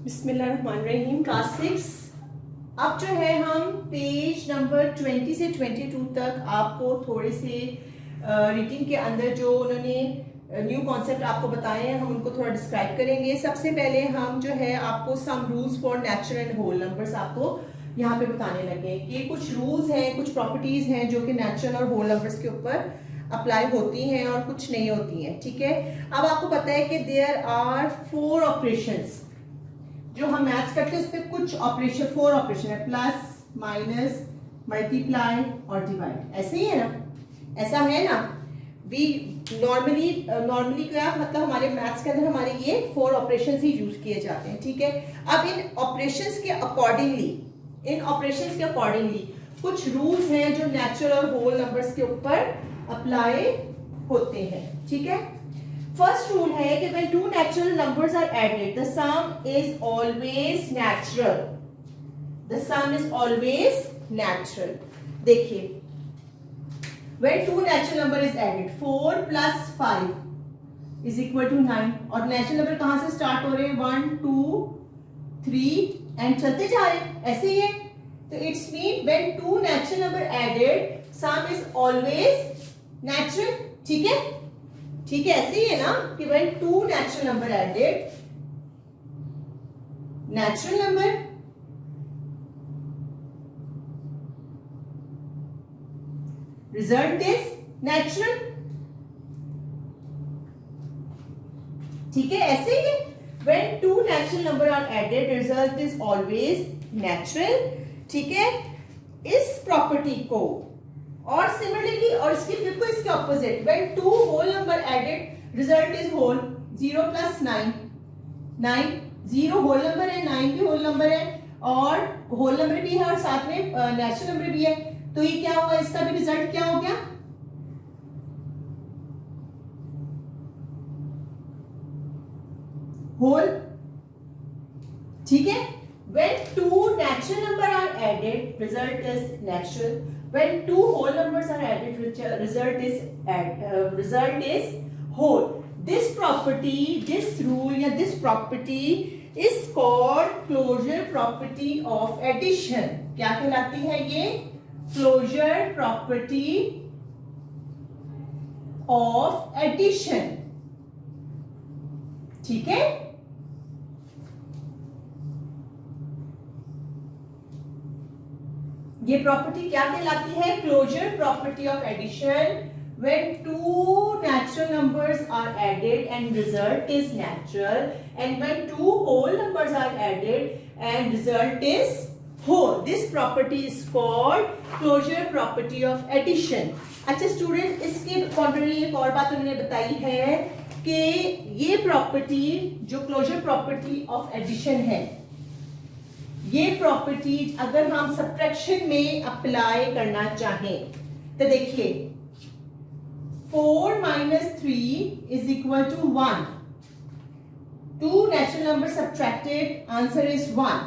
बिस्मिल्लाहिर्रहमानिर्रहीम। क्लास 6 अब जो है हम पेज नंबर 20 से 22 तक आपको थोड़े से रीडिंग के अंदर जो उन्होंने न्यू कॉन्सेप्ट आपको बताए हैं हम उनको थोड़ा डिस्क्राइब करेंगे। सबसे पहले हम जो है आपको some rules for natural and whole numbers आपको यहाँ पे बताने लगे कि कुछ रूल्स हैं, कुछ प्रॉपर्टीज हैं जो कि नेचुरल और होल नंबर्स के ऊपर अप्लाई होती हैं और कुछ नहीं होती हैं। ठीक है, अब आपको पता है कि देयर आर 4 ऑपरेशंस जो हम मैथ्स करते हैं, उस पर कुछ ऑपरेशन 4 ऑपरेशन है, प्लस माइनस मल्टीप्लाई और डिवाइड। ऐसे ही है ना, ऐसा है ना। वी नॉर्मली क्या मतलब हमारे मैथ्स के अंदर हमारे ये 4 ऑपरेशंस ही यूज किए जाते हैं। ठीक है, अब इन ऑपरेशंस के अकॉर्डिंगली कुछ रूल्स हैं जो नेचुरल और होल नंबर्स के ऊपर अप्लाई होते हैं। ठीक है, फर्स्ट रूल है कि when two natural numbers are added, the sum is always natural. The sum is always natural. देखिए, when two natural number is added, 4 plus 5 is equal to 9. और नेचुरल नंबर कहां से स्टार्ट हो रहे हैं? 1 2 3 and चलते जा रहे हैं, ऐसे ही है। तो it's mean when two natural number added, sum is always natural. ठीक है, ठीक है, ऐसे ही है ना कि when two natural number added, natural number result is natural. ठीक है, ऐसे ही है when two natural number are added, result is always natural. ठीक है, इस प्रॉपर्टी को और सिमिलरली और इसके बिल्कुल इसके opposite when two whole number added result is whole. 0 plus 9 0 whole number है, 9 भी होल नंबर है और होल नंबर भी है और साथ में नेचुरल नंबर भी है। तो ये क्या होगा, इसका भी रिजल्ट क्या हो गया? होल। ठीक है, when two natural number are added, result is natural. When two whole numbers are added, result is whole. This property, this rule या this property is called closure property of addition. क्या कहलाती है ये? Closure property of addition. ठीक है, ये property क्या कहलाती है? Closure property of addition. when two natural numbers are added and result is natural, and when two whole numbers are added and result is whole, this property is called closure property of addition. अच्छा student, इसके contrary एक और बात उन्होंने बताई है कि ये प्रॉपर्टी जो क्लोजर प्रॉपर्टी ऑफ एडिशन है, ये प्रॉपर्टी अगर हम सब्ट्रैक्शन में अप्लाई करना चाहें तो देखिए 4 minus 3 is equal to 1. Two natural numbers subtracted, answer is 1.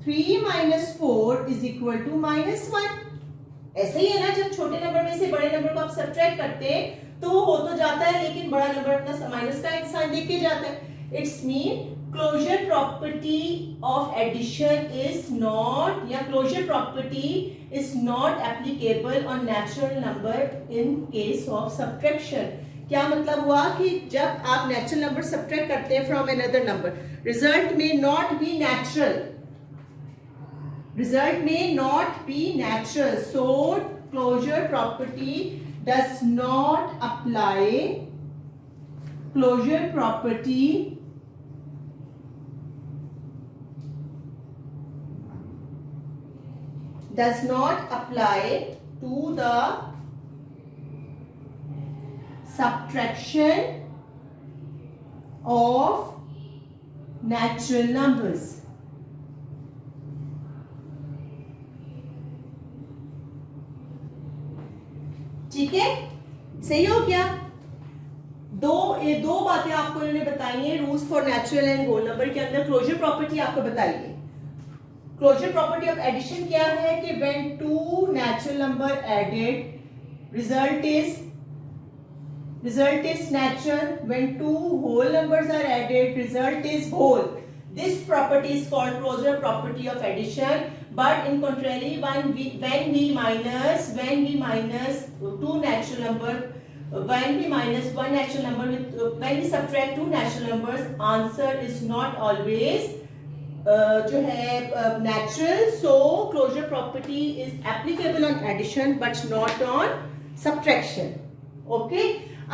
3 minus 4 is equal to -1. ऐसे ही है ना, जब छोटे नंबर में से बड़े नंबर को आप सब्ट्रैक्ट करते हैं तो हो तो जाता है, लेकिन बड़ा नंबर अपना माइनस का एक साइन देख के जाता है। It's mean closure property of addition is not, या closure property is not applicable on natural number in case of subtraction. क्या मतलब हुआ कि जब आप natural number subtract करते हैं from another number, result may not be natural. Result may not be natural. So closure property does not apply. Closure property does not apply to the subtraction of natural numbers. ठीक है, सही हो गया। दो बातें आपको इन्होंने बताई हैं rules for natural and whole number के अंदर। क्लोजर प्रॉपर्टी आपको बताइए, क्लोजर प्रॉपर्टी ऑफ एडिशन क्या है कि when two natural number added, result is natural. When two whole numbers are added, result is whole. This property is called closure property of addition. But in contrary, when we minus two natural number, when we minus one natural number with when we subtract two natural numbers, answer is not always जो है natural. So closure property is applicable on addition but not on subtraction. Okay?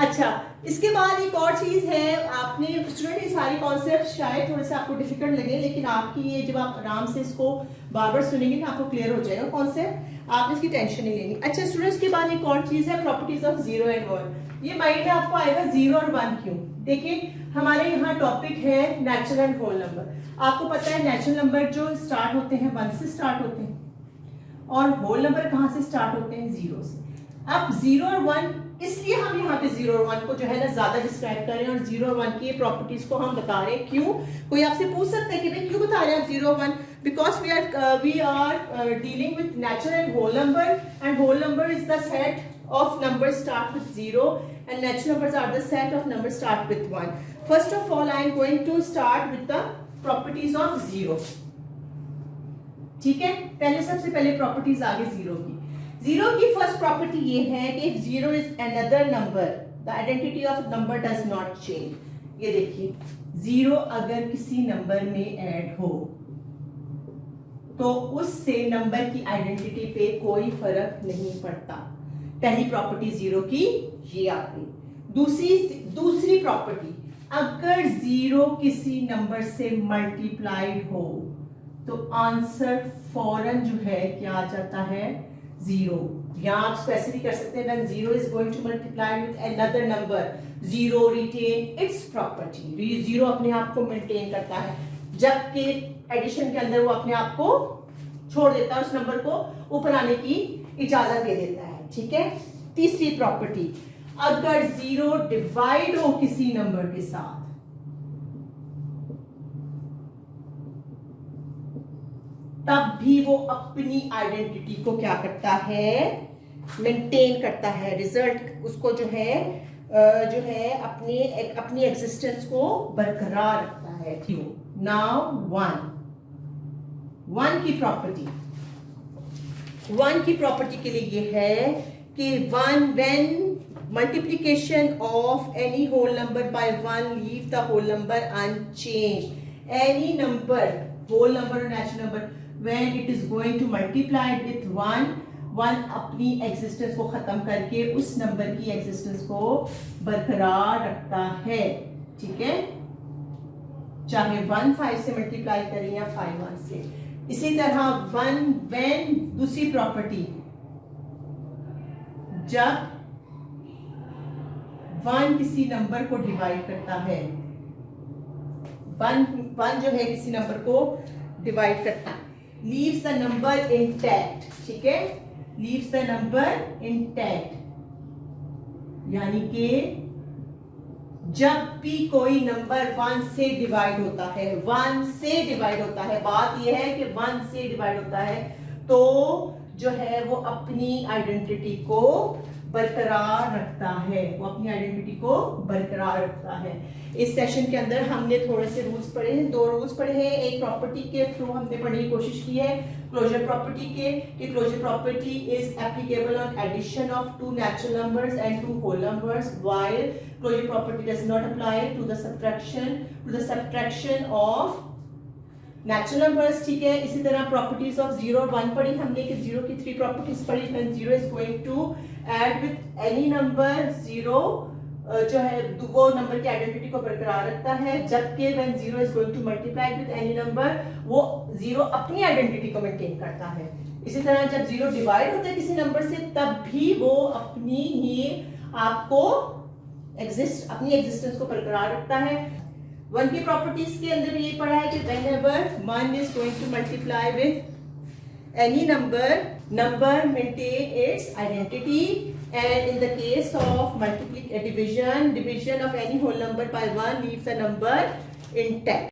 अच्छा, इसके बाद एक और चीज है, आपने स्टूडेंट ये सारे कॉन्सेप्ट शायद थोड़े से आपको डिफिकल्ट लगे, लेकिन आपकी ये जब आप आराम से इसको बार बार सुनेंगे ना आपको क्लियर हो जाएगा कॉन्सेप्ट, आपने इसकी टेंशन नहीं लेनी. अच्छा स्टूडेंट्स, के बाद एक और चीज है प्रॉपर्टीज ऑफ 0 एंड 1. ये माइंड में आपको आएगा 0 और 1 क्यों. देखिए हमारे यहाँ टॉपिक है नेचुरल एंड होल नंबर. आपको पता है नेचुरल नंबर जो स्टार्ट होते हैं 1 से स्टार्ट होते हैं और होल नंबर कहाँ से स्टार्ट होते हैं 0 से. अब 0 और 1, इसलिए हम यहाँ पे 0 और 1 को जो है ना ज्यादा डिस्क्राइब कर रहे हैं और 0 और 1 की प्रॉपर्टीज को हम बता रहे हैं. क्यों? कोई आपसे पूछ सकता है कि भाई क्यों बता रहे हैं आप 0 और 1? Because we are dealing with natural and whole number, and whole number is the set of numbers start with 0 and natural numbers are the set of numbers start with 1. First of all, I am going to start with the properties of 0. ठीक है, पहले सबसे पहले properties आगे 0 की. 0 की first property ये है कि if 0 is another number, the identity of number does not change. ये देखिए 0 अगर किसी नंबर में ऐड हो तो उससे नंबर की आइडेंटिटी पे कोई फर्क नहीं पड़ता. पहली प्रॉपर्टी 0 की ये आ गई. दूसरी प्रॉपर्टी, अगर 0 किसी नंबर से मल्टीप्लाइड हो तो आंसर फौरन जो है क्या आ जाता है 0. यहां आप स्पेसिफिक कर सकते हैं when 0 is going to multiply with another number, 0 retain its property. 0 अपने आप को मेंटेन करता है, जबकि एडिशन के अंदर वो अपने आप को छोड़ देता है, उस नंबर को ऊपर आने की इजाजत दे देता है. ठीक है. तीसरी प्रॉपर्टी, अगर 0 डिवाइड हो किसी नंबर के साथ तब भी वो अपनी आइडेंटिटी को क्या करता है, मेंटेन करता है. रिजल्ट उसको जो है अपनी एग्जिस्टेंस को बरकरार रखता है. क्यों? नाउ 1 की प्रॉपर्टी, 1 की प्रॉपर्टी के लिए ये है कि 1 when multiplication of any whole number by 1 leave the whole number unchanged. Any number, whole number or natural number, when it is going to multiply with 1 अपनी एग्जिस्टेंस को खत्म करके उस नंबर की एग्जिस्टेंस को बरकरार रखता है. ठीक है, चाहे 1 5 से मल्टीप्लाई करें या 5 1 से. इसी तरह 1 when दूसरी प्रॉपर्टी, जब 1 किसी नंबर को डिवाइड करता है, 1 जो है किसी नंबर को डिवाइड करता है, लीव्स द नंबर इंटैक्ट. ठीक है, लीव्स द नंबर इंटैक्ट, यानी कि जब भी कोई नंबर 1 से डिवाइड होता है, 1 से डिवाइड होता है, बात यह है कि 1 से डिवाइड होता है तो जो है वो अपनी आइडेंटिटी को बरकरार रखता है, वो अपनी आइडेंटिटी को बरकरार रखता है. इस सेशन के अंदर हमने थोड़े से रूल्स पढ़े हैं, 2 रूल्स पढ़े हैं. एक प्रॉपर्टी के थ्रू हमने पढ़ने की कोशिश की है क्लोजर प्रॉपर्टी के, कि closure property is applicable on addition of 2 natural numbers and 2 whole numbers, while closure property does not apply to the subtraction of natural numbers. ठीक है. इसी तरह प्रॉपर्टीज ऑफ 0 और 1 पढ़ी हमने कि 0 की 3 प्रॉपर्टीज पढ़ी. When 0 is going to add with any number, 0 जो है वो नंबर की आइडेंटिटी को बरकरार रखता है, जबकि when 0 is going to multiply with any number, वो 0 अपनी आइडेंटिटी को मेंटेन करता है. इसी तरह जब 0 डिवाइड होता है किसी नंबर से तब भी वो अपनी ही आपको अपनी एग्जिस्टेंस को बरकरार रखता है. 1 की प्रॉपर्टीज के अंदर ये पढ़ा है कि whenever 1 is going to multiply with any number maintain its identity, and in the case of division of any whole number by 1 leaves the number intact.